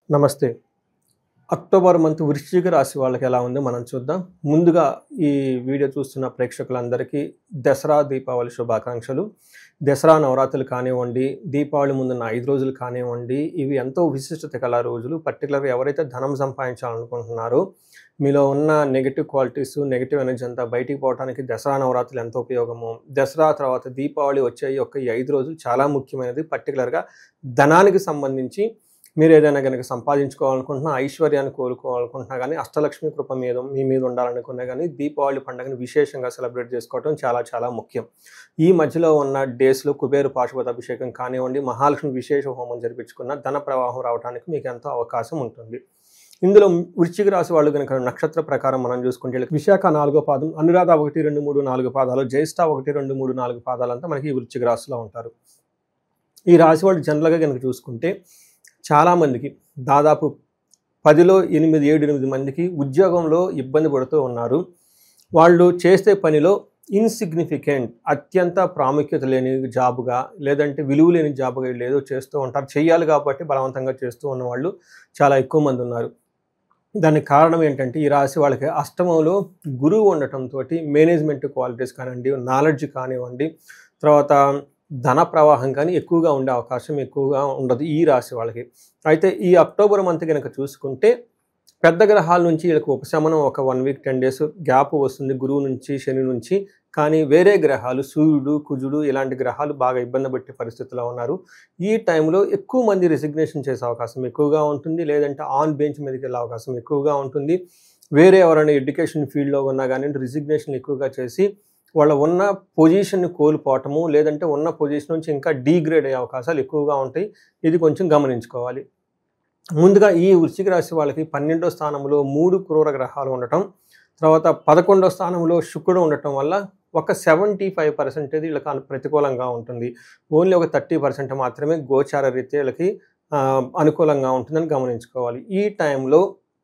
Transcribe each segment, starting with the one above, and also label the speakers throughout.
Speaker 1: నమస్తే. October month వృశ్చిక రాశి వాళ్ళకి ఎలా ఉందో మనం చూద్దాం. ముందుగా ఈ వీడియో చూస్తున్న ప్రేక్షకులందరికీ దసరా, దీపావళి శుభాకాంక్షలు. దసరా నవరాత్రులు కానివ్వండి, దీపావళి ముందున్న 5 రోజులు కానివ్వండి, ఇవి ఎంతో విశిష్టత కల రోజులు. పర్టికులర్‌గా ఎవరైతే ధనం సంపాదించాలనుకుంటున్నారో, మీలో ఉన్న నెగెటివ్ క్వాలిటీస్, నెగెటివ్ ఎనర్జీ అంతా బయటికి పోవడానికి దసరా నవరాత్రులు ఎంతో ఉపయోగము. దసరా తర్వాత దీపావళి వచ్చే ఈ 5 రోజులు చాలా ముఖ్యమైనది. పర్టికులర్‌గా ధనానికి సంబంధించి మీరు ఏదైనా గనక సంపాదించుకోవాలనుకుంటున్నా, ఐశ్వర్యాన్ని కోరుకోవాలనుకుంటున్నా గానీ, అష్టలక్ష్మి కృప మీ మీద ఉండాలనుకున్నా గానీ, దీపావళి పండుగను విశేషంగా సెలబ్రేట్ చేసుకోవడం చాలా చాలా ముఖ్యం. ఈ మధ్యలో ఉన్న డేస్‌లో కుబేర పాశుపతాభిషేకం కానివ్వండి, మహాలక్ష్మి విశేష హోమం జరిపించుకున్న ధన ప్రవాహం రావడానికి మీకు ఎంతో అవకాశం ఉంటుంది. ఇందులో వృశ్చిక రాశి వాళ్ళు గనక నక్షత్ర ప్రకారం మనం చూసుకుంటే విశాఖ 4వ పాదం, అనురాధ 1, 2, 3, 4 పాదాలు, జ్యేష్ఠ 1, 2, 3, 4 పాదాలంతా మనకి ఈ వృశ్చిక రాశిలో ఉంటారు. ఈ రాశి వాళ్ళు జనరల్‌గా గనక చూసుకుంటే చాలామందికి దాదాపు 10లో 8, 7 మందికి ఉద్యోగంలో ఇబ్బంది పడుతూ ఉన్నారు. వాళ్ళు చేసే పనిలో ఇన్సిగ్నిఫికెంట్, అత్యంత ప్రాముఖ్యత లేని జాబ్‌గా, లేదంటే విలువ లేని జాబ్‌గా వీళ్ళు ఏదో చేస్తూ ఉంటారు. చేయాలి కాబట్టి బలవంతంగా చేస్తూ ఉన్నవాళ్ళు చాలా ఎక్కువ మంది ఉన్నారు. దానికి కారణం ఏంటంటే, ఈ రాశి వాళ్ళకి అష్టమంలో గురువు ఉండటంతోటి మేనేజ్మెంట్ క్వాలిటీస్ కానివ్వండి, నాలెడ్జ్ కానివ్వండి, తర్వాత ధన ప్రవాహం కానీ ఎక్కువగా ఉండే అవకాశం ఎక్కువగా ఉండదు ఈ రాశి వాళ్ళకి. అయితే ఈ అక్టోబర్ మంత్ గనక చూసుకుంటే పెద్ద గ్రహాల నుంచి వీళ్ళకి ఉపశమనం ఒక 1 వీక్ 10 డేస్ గ్యాప్ వస్తుంది గురువు నుంచి, శని నుంచి. కానీ వేరే గ్రహాలు సూర్యుడు, కుజుడు ఇలాంటి గ్రహాలు బాగా ఇబ్బంది పెట్టే పరిస్థితిలో ఉన్నారు. ఈ టైంలో ఎక్కువ మంది రిజిగ్నేషన్ చేసే అవకాశం ఎక్కువగా ఉంటుంది. లేదంటే ఆన్ బెంచ్ మీదకి వెళ్ళే అవకాశం ఎక్కువగా ఉంటుంది. వేరే ఎవరైనా ఎడ్యుకేషన్ ఫీల్డ్లో ఉన్నా కానీ రిజిగ్నేషన్ ఎక్కువగా చేసి వాళ్ళ ఉన్న పొజిషన్‌ని కోల్పోవటము, లేదంటే ఉన్న పొజిషన్ నుంచి ఇంకా డీగ్రేడ్ అయ్యే అవకాశాలు ఎక్కువగా ఉంటాయి. ఇది కొంచెం గమనించుకోవాలి. ముందుగా ఈ వృశ్చిక రాశి వాళ్ళకి 12వ స్థానంలో 3 క్రూర గ్రహాలు ఉండటం, తర్వాత 11వ స్థానంలో శుక్రుడు ఉండటం వల్ల ఒక 75% వీళ్ళకి ప్రతికూలంగా ఉంటుంది. ఓన్లీ ఒక 30% మాత్రమే గోచార రీత్యా వీళ్ళకి అనుకూలంగా ఉంటుందని గమనించుకోవాలి. ఈ టైంలో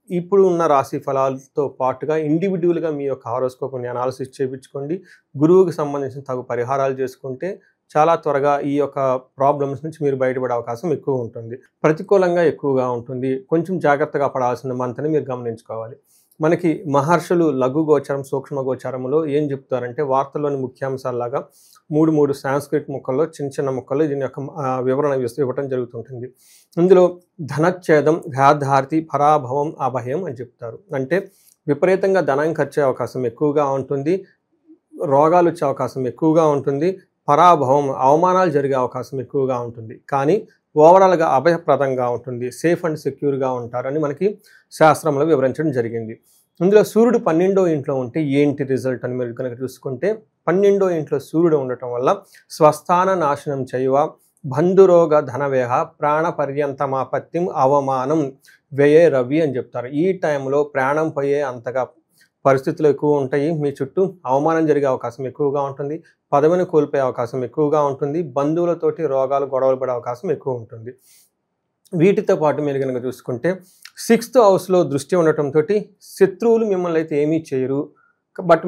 Speaker 1: ఇప్పుడు ఉన్న రాశి ఫలాలతో పాటుగా ఇండివిడ్యువల్‌గా మీ యొక్క హారోస్కోప్‌ని అనాలిసిస్ చేయించుకోండి. గురువుకి సంబంధించిన తగు పరిహారాలు చేసుకుంటే చాలా త్వరగా ఈ యొక్క ప్రాబ్లమ్స్ నుంచి మీరు బయటపడే అవకాశం ఎక్కువ ఉంటుంది. ప్రతికూలంగా ఎక్కువగా ఉంటుంది. కొంచెం జాగ్రత్తగా పడాల్సిన మంత్ అని మీరు గమనించుకోవాలి. మనకి మహర్షులు లఘు గోచారం, సూక్ష్మ గోచారంలో ఏం చెప్తారంటే వార్తల్లోని ముఖ్యాంశాల్లాగా 3 సాంస్క్రిట్ ముక్కల్లో చిన్న ముక్కల్లో దీని యొక్క వివరణ ఇవ్వటం జరుగుతుంటుంది. ఇందులో ధనచ్ఛేదం, వ్యాధార్తి, పరాభవం, అభయం అని చెప్తారు. అంటే విపరీతంగా ధనం ఖర్చు అయ్యే అవకాశం ఎక్కువగా ఉంటుంది. రోగాలు వచ్చే అవకాశం ఎక్కువగా ఉంటుంది. పరాభవం, అవమానాలు జరిగే అవకాశం ఎక్కువగా ఉంటుంది. కానీ ఓవరాల్‌గా అభయప్రదంగా ఉంటుంది. సేఫ్ అండ్ సెక్యూర్‌గా ఉంటారని మనకి శాస్త్రంలో వివరించడం జరిగింది. ఇందులో సూర్యుడు 12వ ఇంట్లో ఉంటే ఏంటి రిజల్ట్ అని మీరు కనుక చూసుకుంటే 12వ ఇంట్లో సూర్యుడు ఉండటం వల్ల స్వస్థాన నాశనం చేయవ, బంధురోగ ధనవేహ, ప్రాణ పర్యంతమాపత్తిం అవమానం వ్యయే రవి అని చెప్తారు. ఈ టైంలో ప్రాణం పోయే అంతగా పరిస్థితులు ఎక్కువ ఉంటాయి. మీ చుట్టూ అవమానం జరిగే అవకాశం ఎక్కువగా ఉంటుంది. పదవిని కోల్పోయే అవకాశం ఎక్కువగా ఉంటుంది. బంధువులతోటి రోగాలు, గొడవలు పడే అవకాశం ఎక్కువ ఉంటుంది. వీటితో పాటు మీరు కనుక చూసుకుంటే 6th హౌస్‌లో దృష్టి ఉండటంతో శత్రువులు మిమ్మల్ని అయితే ఏమీ చేయరు. బట్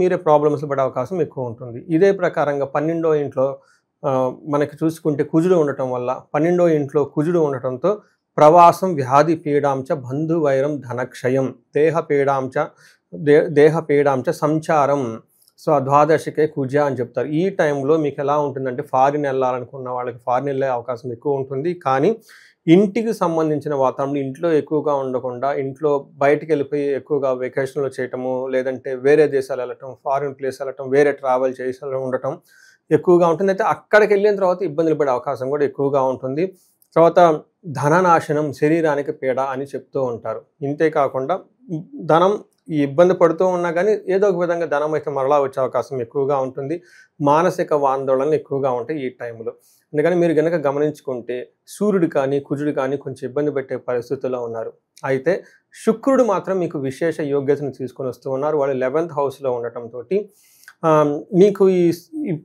Speaker 1: మీరే ప్రాబ్లమ్స్ పడే అవకాశం ఎక్కువ ఉంటుంది. ఇదే ప్రకారంగా 12వ ఇంట్లో మనకి చూసుకుంటే కుజుడు ఉండటం వల్ల 12వ ఇంట్లో కుజుడు ఉండటంతో ప్రవాసం, వ్యాధి పీడాంచ, బంధు వైరం, ధనక్షయం, దేహ పీడాంచ సంచారం. సో ద్వాదశికే కుజ అని చెప్తారు. ఈ టైంలో మీకు ఎలా ఉంటుందంటే ఫారిన్ వెళ్ళాలనుకున్న వాళ్ళకి ఫారిన్ వెళ్ళే అవకాశం ఎక్కువ ఉంటుంది. కానీ ఇంటికి సంబంధించిన వాతావరణం ఇంట్లో ఎక్కువగా ఉండకుండా ఇంట్లో బయటికి వెళ్ళిపోయి ఎక్కువగా వెకేషన్‌లో చేయటము, లేదంటే వేరే దేశాలు వెళ్ళటం, ఫారిన్ ప్లేస్ వెళ్ళటం, వేరే ట్రావెల్ చేసి ఉండటం ఎక్కువగా ఉంటుంది. అయితే అక్కడికి వెళ్ళిన తర్వాత ఇబ్బందులు పడే అవకాశం కూడా ఎక్కువగా ఉంటుంది. తర్వాత ధననాశనం, శరీరానికి పీడ అని చెప్తూ ఉంటారు. ఇంతే కాకుండా ధనం ఇబ్బంది పడుతూ ఉన్నా కానీ ఏదో ఒక విధంగా ధనం అయితే మరలా వచ్చే అవకాశం ఎక్కువగా ఉంటుంది. మానసిక ఆందోళనలు ఎక్కువగా ఉంటాయి ఈ టైంలో. అందుకని మీరు గనక గమనించుకుంటే సూర్యుడు కానీ, కుజుడు కానీ కొంచెం ఇబ్బంది పెట్టే పరిస్థితుల్లో ఉన్నారు. అయితే శుక్రుడు మాత్రం మీకు విశేష యోగ్యతను తీసుకొని వస్తూ ఉన్నారు. వాళ్ళు 11th హౌస్‌లో ఉండటంతోటి మీకు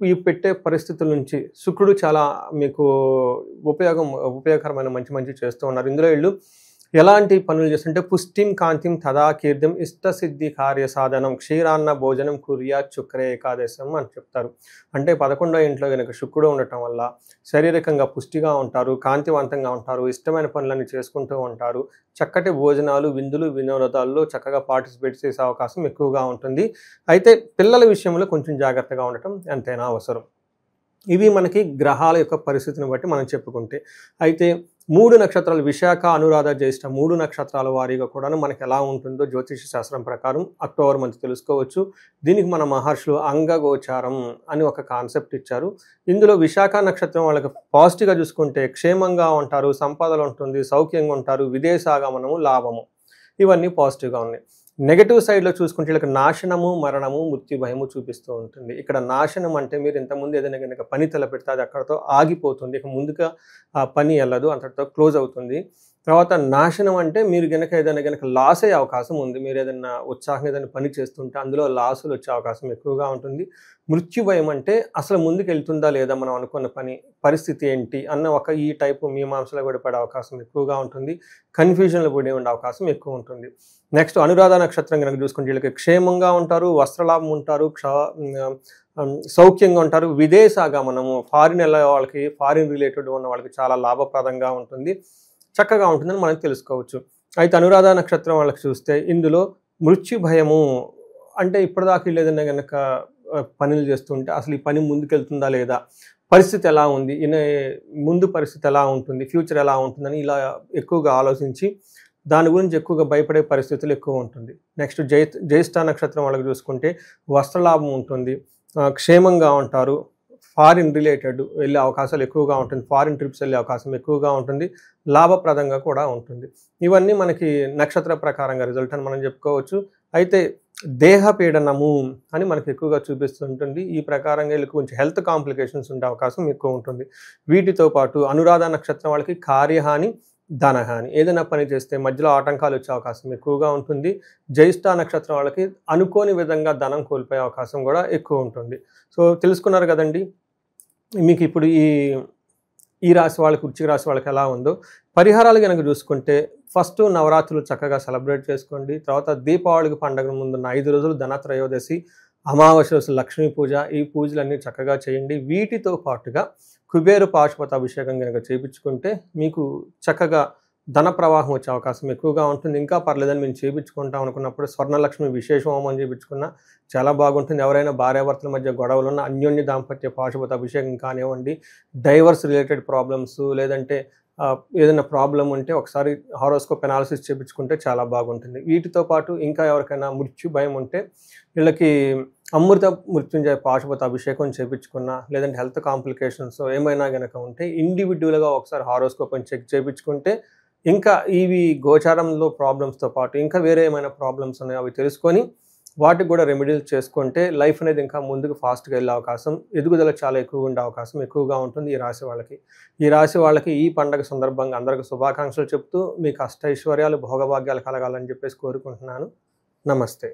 Speaker 1: ఈ పెట్టే పరిస్థితుల నుంచి శుక్రుడు చాలా మీకు ఉపయోగకరమైన మంచి చేస్తూ ఉన్నారు. ఇందులో వీళ్ళు ఎలాంటి పనులు చేస్తుంటే పుష్టిం కాంతిం తదా కీర్తిం ఇష్టసిద్ధి కార్య సాధనం క్షీరాన్న భోజనం కుర్యా శుక్ర ఏకాదశం అని చెప్తారు. అంటే 11వ ఇంట్లో కనుక శుక్రుడు ఉండటం వల్ల శారీరకంగా పుష్టిగా ఉంటారు, కాంతివంతంగా ఉంటారు, ఇష్టమైన పనులన్నీ చేసుకుంటూ ఉంటారు, చక్కటి భోజనాలు విందులు వినోదాల్లో చక్కగా పార్టిసిపేట్ చేసే అవకాశం ఎక్కువగా ఉంటుంది. అయితే పిల్లల విషయంలో కొంచెం జాగ్రత్తగా ఉండటం ఎంతైనా అవసరం. ఇవి మనకి గ్రహాల యొక్క పరిస్థితిని బట్టి మనం చెప్పుకుంటే. అయితే 3 నక్షత్రాలు విశాఖ అనురాధ జ్యేష్ఠ 3 నక్షత్రాల వారీగా కూడాను మనకి ఎలా ఉంటుందో జ్యోతిష శాస్త్రం ప్రకారం అక్టోబర్ మంత్ తెలుసుకోవచ్చు. దీనికి మన మహర్షులు అంగగోచారం అని ఒక కాన్సెప్ట్ ఇచ్చారు. ఇందులో విశాఖ నక్షత్రం వాళ్ళకి పాజిటివ్గా చూసుకుంటే క్షేమంగా ఉంటారు, సంపదలు ఉంటుంది, సౌఖ్యంగా ఉంటారు, విదేశాగమనము, లాభము, ఇవన్నీ పాజిటివ్గా ఉన్నాయి. నెగటివ్ సైడ్లో చూసుకుంటే వీళ్ళకి నాశనము, మరణము, మృత్యు భయము చూపిస్తూ ఉంటుంది. ఇక్కడ నాశనం అంటే మీరు ఇంతకుముందు ఏదైనా కనుక పని తలపెడితే అది అక్కడతో ఆగిపోతుంది, ఇక ముందుగా ఆ పని వెళ్ళదు, అంతటితో క్లోజ్ అవుతుంది. తర్వాత నాశనం అంటే మీరు కనుక ఏదైనా కనుక లాస్ అయ్యే అవకాశం ఉంది, మీరు ఏదైనా ఉత్సాహంగా ఏదైనా పని చేస్తుంటే అందులో లాసులు వచ్చే అవకాశం ఎక్కువగా ఉంటుంది. మృత్యు భయం అంటే అసలు ముందుకు వెళ్తుందా లేదా మనం అనుకున్న పని, పరిస్థితి ఏంటి అన్న ఒక ఈ టైపు మీమాంసలో కూడా పడే అవకాశం ఎక్కువగా ఉంటుంది. కన్ఫ్యూజన్లో పడి ఉండే అవకాశం ఎక్కువ ఉంటుంది. నెక్స్ట్ అనురాధ నక్షత్రం కనుక చూసుకుంటే వీళ్ళకి క్షేమంగా ఉంటారు, వస్త్రలాభం ఉంటారు, సౌఖ్యంగా ఉంటారు, విదేశాగమనము, ఫారిన్ వెళ్ళే వాళ్ళకి, ఫారిన్ రిలేటెడ్ ఉన్న వాళ్ళకి చాలా లాభప్రదంగా ఉంటుంది, చక్కగా ఉంటుందని మనం తెలుసుకోవచ్చు. అయితే అనురాధ నక్షత్రం వాళ్ళకి చూస్తే ఇందులో మృత్యు భయము అంటే ఇప్పటిదాకా వీళ్ళు ఏదైనా కనుక పనులు చేస్తుంటే అసలు ఈ పని ముందుకెళ్తుందా లేదా, పరిస్థితి ఎలా ఉంది, ముందు పరిస్థితి ఎలా ఉంటుంది, ఫ్యూచర్ ఎలా ఉంటుందని ఇలా ఎక్కువగా ఆలోచించి దాని గురించి ఎక్కువగా భయపడే పరిస్థితులు ఎక్కువ ఉంటుంది. నెక్స్ట్ జ్యేష్ఠ నక్షత్రం వాళ్ళకి చూసుకుంటే వస్త్రలాభం ఉంటుంది, క్షేమంగా ఉంటారు, ఫారిన్ రిలేటెడ్ వెళ్ళే అవకాశాలు ఎక్కువగా ఉంటుంది, ఫారిన్ ట్రిప్స్ వెళ్ళే అవకాశం ఎక్కువగా ఉంటుంది, లాభప్రదంగా కూడా ఉంటుంది. ఇవన్నీ మనకి నక్షత్ర ప్రకారంగా రిజల్ట్ అని మనం చెప్పుకోవచ్చు. అయితే దేహపీడనము అని మనకు ఎక్కువగా చూపిస్తుంటుంది. ఈ ప్రకారంగా వీళ్ళకి కొంచెం హెల్త్ కాంప్లికేషన్స్ ఉండే అవకాశం ఎక్కువ ఉంటుంది. వీటితో పాటు అనురాధ నక్షత్రం వాళ్ళకి కార్యహాని, ధనహాని, ఏదైనా పని చేస్తే మధ్యలో ఆటంకాలు వచ్చే అవకాశం ఎక్కువగా ఉంటుంది. జ్యేష్ఠ నక్షత్రం వాళ్ళకి అనుకోని విధంగా ధనం కోల్పోయే అవకాశం కూడా ఎక్కువ ఉంటుంది. సో తెలుసుకున్నారు కదండి మీకు ఇప్పుడు ఈ రాశి వాళ్ళకి, వృశ్చిక రాశి వాళ్ళకి ఎలా ఉందో. పరిహారాలు కనుక చూసుకుంటే ఫస్ట్ నవరాత్రులు చక్కగా సెలబ్రేట్ చేసుకోండి. తర్వాత దీపావళికి పండుగ ముందున్న 5 రోజులు ధనత్రయోదశి, అమావాస్య రోజు లక్ష్మీ పూజ, ఈ పూజలన్నీ చక్కగా చేయండి. వీటితో పాటుగా కుబేర పాశుపత అభిషేకం కనుక చేయించుకుంటే మీకు చక్కగా ధన ప్రవాహం వచ్చే అవకాశం ఎక్కువగా ఉంటుంది. ఇంకా పర్లేదని మేము చేయించుకుంటాం అనుకున్నప్పుడు స్వర్ణలక్ష్మి విశేష హోమం చేయించుకున్నా చాలా బాగుంటుంది. ఎవరైనా భార్యాభర్తల మధ్య గొడవలు ఉన్న అన్యోన్య దాంపత్య పాశుపత అభిషేకం కానివ్వండి, డైవర్స్ రిలేటెడ్ ప్రాబ్లమ్స్, లేదంటే ఏదైనా ప్రాబ్లం ఉంటే ఒకసారి హారోస్కోప్ అనాలిసిస్ చేయించుకుంటే చాలా బాగుంటుంది. వీటితో పాటు ఇంకా ఎవరికైనా మృత్యు భయం ఉంటే వీళ్ళకి అమృత మృత్యుంజయ పాశుపత అభిషేకం చేయించుకున్నా, లేదంటే హెల్త్ కాంప్లికేషన్స్ ఏమైనా కనుక ఉంటే ఇండివిడ్యువల్గా ఒకసారి హారోస్కోప్ అని చెక్ చేయించుకుంటే ఇంకా ఇవి గోచారంలో ప్రాబ్లమ్స్తో పాటు ఇంకా వేరే ఏమైనా ప్రాబ్లమ్స్ ఉన్నాయో అవి తెలుసుకొని వాటికి కూడా రెమెడీలు చేసుకుంటే లైఫ్ అనేది ఇంకా ముందుకు ఫాస్ట్గా వెళ్ళే అవకాశం, ఎదుగుదల చాలా ఎక్కువగా ఉండే అవకాశం ఎక్కువగా ఉంటుంది ఈ రాశి వాళ్ళకి. ఈ పండగ సందర్భంగా అందరికీ శుభాకాంక్షలు చెప్తూ మీకు అష్టైశ్వర్యాలు, భోగభాగ్యాలు కలగాలని చెప్పేసి కోరుకుంటున్నాను. నమస్తే.